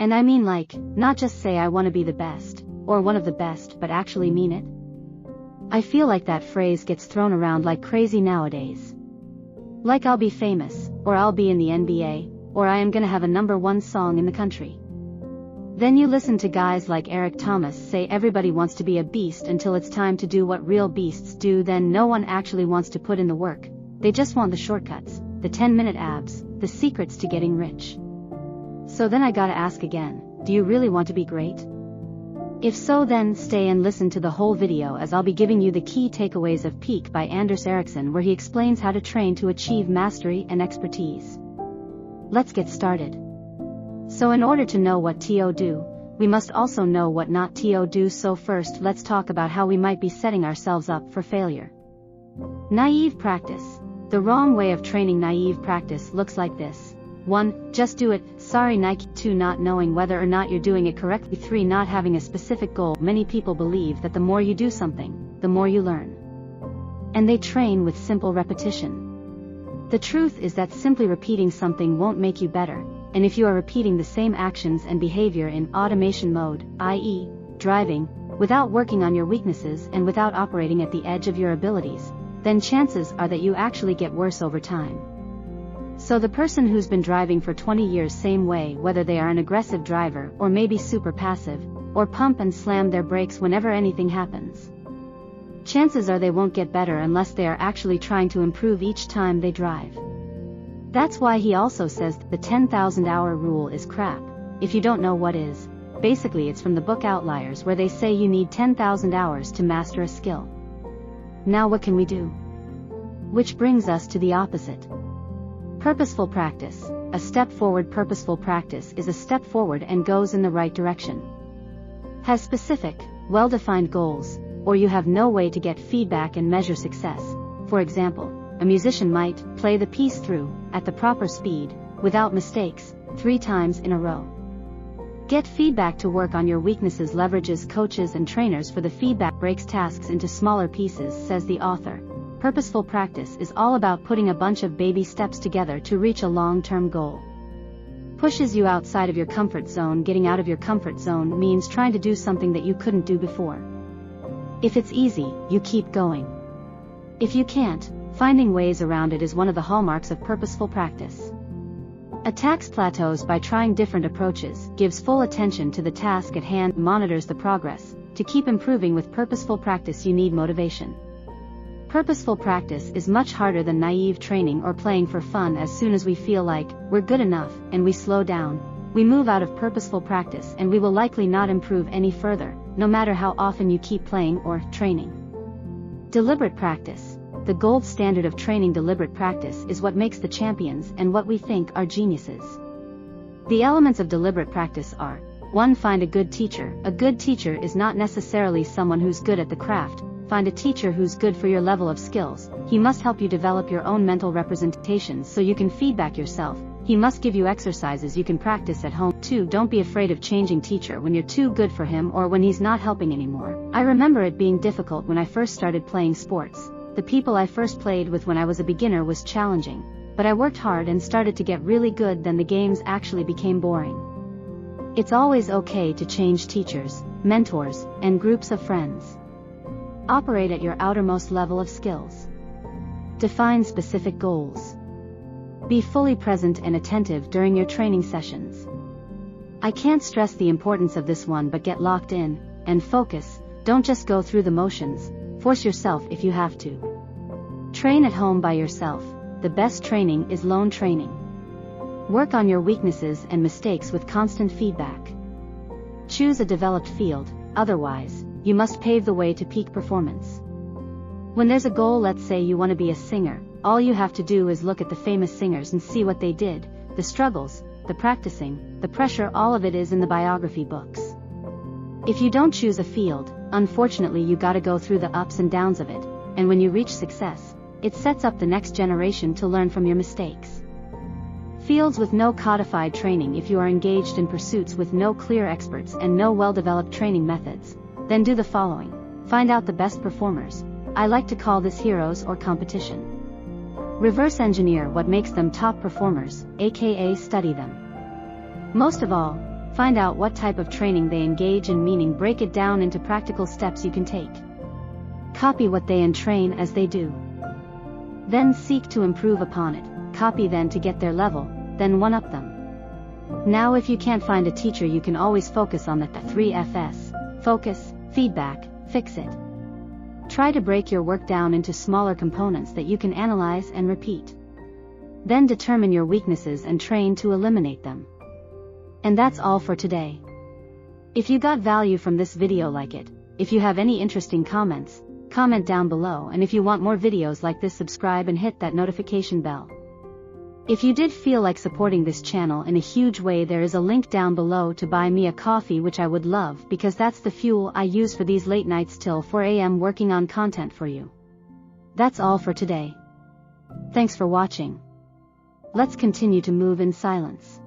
And I mean like, not just say I want to be the best, or one of the best, but actually mean it. I feel like that phrase gets thrown around like crazy nowadays. Like I'll be famous, or I'll be in the NBA, or I am gonna have a #1 song in the country. Then you listen to guys like Eric Thomas say everybody wants to be a beast until it's time to do what real beasts do. Then no one actually wants to put in the work, they just want the shortcuts, the 10-minute abs, the secrets to getting rich. So then I gotta ask again, do you really want to be great? If so, then stay and listen to the whole video, as I'll be giving you the key takeaways of Peak by Anders Ericsson, where he explains how to train to achieve mastery and expertise. Let's get started. So in order to know what to do, we must also know what not to do. So first, let's talk about how we might be setting ourselves up for failure. Naive practice. The wrong way of training naive practice looks like this. 1. Just do it, sorry Nike. 2. Not knowing whether or not you're doing it correctly. 3. Not having a specific goal. Many people believe that the more you do something, the more you learn. And they train with simple repetition. The truth is that simply repeating something won't make you better, and if you are repeating the same actions and behavior in automation mode, i.e., driving, without working on your weaknesses and without operating at the edge of your abilities, then chances are that you actually get worse over time. So the person who's been driving for 20 years same way, whether they are an aggressive driver or maybe super passive, or pump and slam their brakes whenever anything happens, chances are they won't get better unless they are actually trying to improve each time they drive. That's why he also says the 10,000-hour rule is crap. If you don't know what is, basically it's from the book Outliers, where they say you need 10,000 hours to master a skill. Now what can we do? Which brings us to the opposite. Purposeful practice. A step forward. Purposeful practice is a step forward and goes in the right direction. Has specific, well-defined goals, or you have no way to get feedback and measure success. For example, a musician might play the piece through, at the proper speed, without mistakes, 3 times in a row. Get feedback to work on your weaknesses. Leverages coaches and trainers for the feedback. Breaks tasks into smaller pieces. Says the author, purposeful practice is all about putting a bunch of baby steps together to reach a long-term goal. Pushes you outside of your comfort zone. Getting out of your comfort zone means trying to do something that you couldn't do before. If it's easy, you keep going. If you can't, finding ways around it is one of the hallmarks of purposeful practice. Attacks plateaus by trying different approaches, gives full attention to the task at hand, monitors the progress. To keep improving with purposeful practice, you need motivation. Purposeful practice is much harder than naive training or playing for fun. As soon as we feel like we're good enough and we slow down, we move out of purposeful practice and we will likely not improve any further, no matter how often you keep playing or training. Deliberate practice. The gold standard of training. Deliberate practice is what makes the champions and what we think are geniuses. The elements of deliberate practice are: 1. Find a good teacher. A good teacher is not necessarily someone who's good at the craft. Find a teacher who's good for your level of skills. He must help you develop your own mental representations so you can feedback yourself. He must give you exercises you can practice at home. 2. Don't be afraid of changing teacher when you're too good for him or when he's not helping anymore. I remember it being difficult when I first started playing sports. The people I first played with when I was a beginner was challenging, but I worked hard and started to get really good. Then the games actually became boring. It's always okay to change teachers, mentors, and groups of friends. Operate at your outermost level of skills. Define specific goals. Be fully present and attentive during your training sessions. I can't stress the importance of this one, but get locked in and focus. Don't just go through the motions. Force yourself if you have to. Train at home by yourself. The best training is lone training. Work on your weaknesses and mistakes with constant feedback. Choose a developed field, otherwise, you must pave the way to peak performance. When there's a goal, let's say you want to be a singer, all you have to do is look at the famous singers and see what they did, the struggles, the practicing, the pressure. All of it is in the biography books. If you don't choose a field, unfortunately you gotta go through the ups and downs of it, and when you reach success, it sets up the next generation to learn from your mistakes. Fields with no codified training. If you are engaged in pursuits with no clear experts and no well-developed training methods, then do the following. Find out the best performers. I like to call this heroes or competition. Reverse engineer what makes them top performers, aka study them. Most of all, Find out what type of training they engage in, meaning break it down into practical steps you can take. Copy what they and train as they do. Then seek to improve upon it. Copy then to get their level, then one-up them. Now if you can't find a teacher, you can always focus on the 3 F's. Focus, feedback, fix it. Try to break your work down into smaller components that you can analyze and repeat. Then determine your weaknesses and train to eliminate them. And that's all for today. If you got value from this video, like it. If you have any interesting comments, comment down below, and if you want more videos like this, subscribe and hit that notification bell. If you did feel like supporting this channel in a huge way, there is a link down below to buy me a coffee, which I would love, because that's the fuel I use for these late nights till 4 AM working on content for you. That's all for today. Thanks for watching. Let's continue to move in silence.